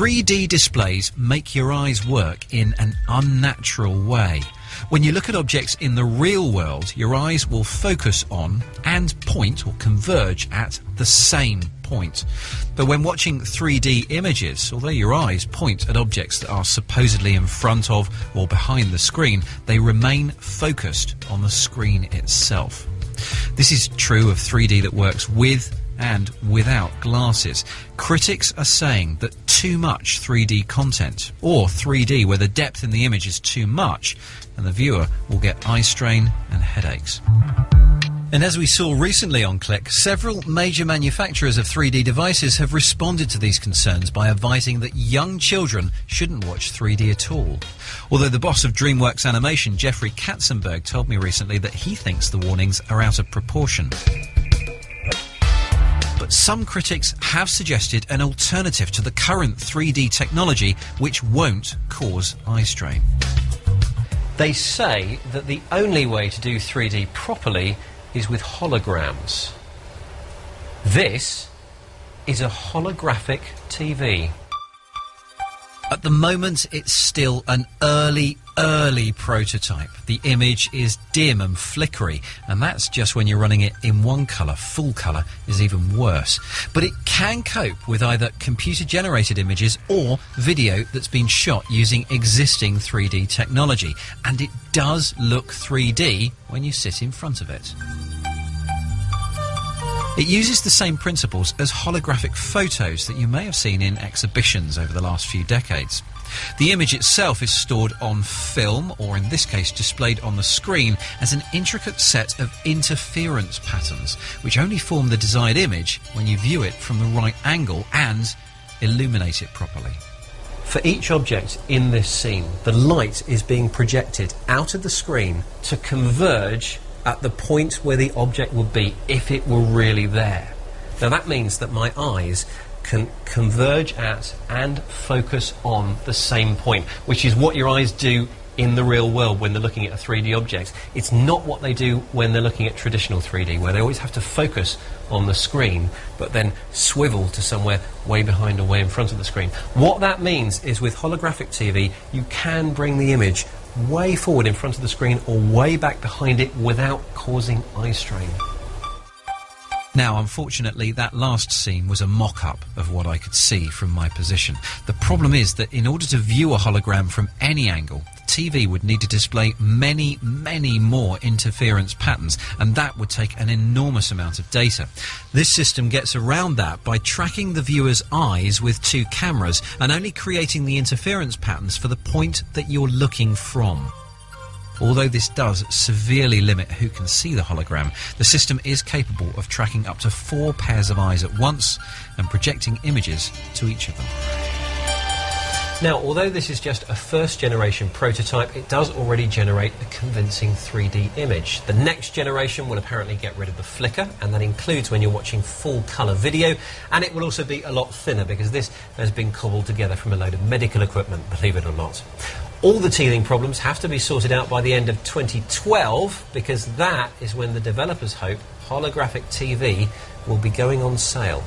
3D displays make your eyes work in an unnatural way. When you look at objects in the real world, your eyes will focus on and point or converge at the same point. But when watching 3D images, although your eyes point at objects that are supposedly in front of or behind the screen, they remain focused on the screen itself. This is true of 3D that works with and without glasses. Critics are saying that too much 3D content, or 3D where the depth in the image is too much, and the viewer will get eye strain and headaches. And as we saw recently on Click, several major manufacturers of 3D devices have responded to these concerns by advising that young children shouldn't watch 3D at all. Although the boss of DreamWorks Animation, Jeffrey Katzenberg, told me recently that he thinks the warnings are out of proportion. But some critics have suggested an alternative to the current 3D technology which won't cause eye strain. They say that the only way to do 3D properly is with holograms. This is a holographic TV. At the moment, it's still an early prototype. The image is dim and flickery, and that's just when you're running it in one colour. Full colour is even worse. But it can cope with either computer-generated images or video that's been shot using existing 3D technology, and it does look 3D when you sit in front of it. It uses the same principles as holographic photos that you may have seen in exhibitions over the last few decades. The image itself is stored on film, or in this case displayed on the screen, as an intricate set of interference patterns, which only form the desired image when you view it from the right angle and illuminate it properly. For each object in this scene, the light is being projected out of the screen to converge at the point where the object would be if it were really there. Now that means that my eyes can converge at and focus on the same point, which is what your eyes do in the real world when they're looking at a 3D object. It's not what they do when they're looking at traditional 3D, where they always have to focus on the screen but then swivel to somewhere way behind or way in front of the screen. What that means is with holographic TV you can bring the image way forward in front of the screen or way back behind it without causing eye strain. Now, unfortunately, that last scene was a mock-up of what I could see from my position. The problem is that in order to view a hologram from any angle, the TV would need to display many more interference patterns, and that would take an enormous amount of data. This system gets around that by tracking the viewer's eyes with two cameras and only creating the interference patterns for the point that you're looking from. Although this does severely limit who can see the hologram, the system is capable of tracking up to 4 pairs of eyes at once and projecting images to each of them. Now, although this is just a first-generation prototype, it does already generate a convincing 3D image. The next generation will apparently get rid of the flicker, and that includes when you're watching full-colour video, and it will also be a lot thinner because this has been cobbled together from a load of medical equipment, believe it or not. All the teething problems have to be sorted out by the end of 2012, because that is when the developers hope holographic TV will be going on sale.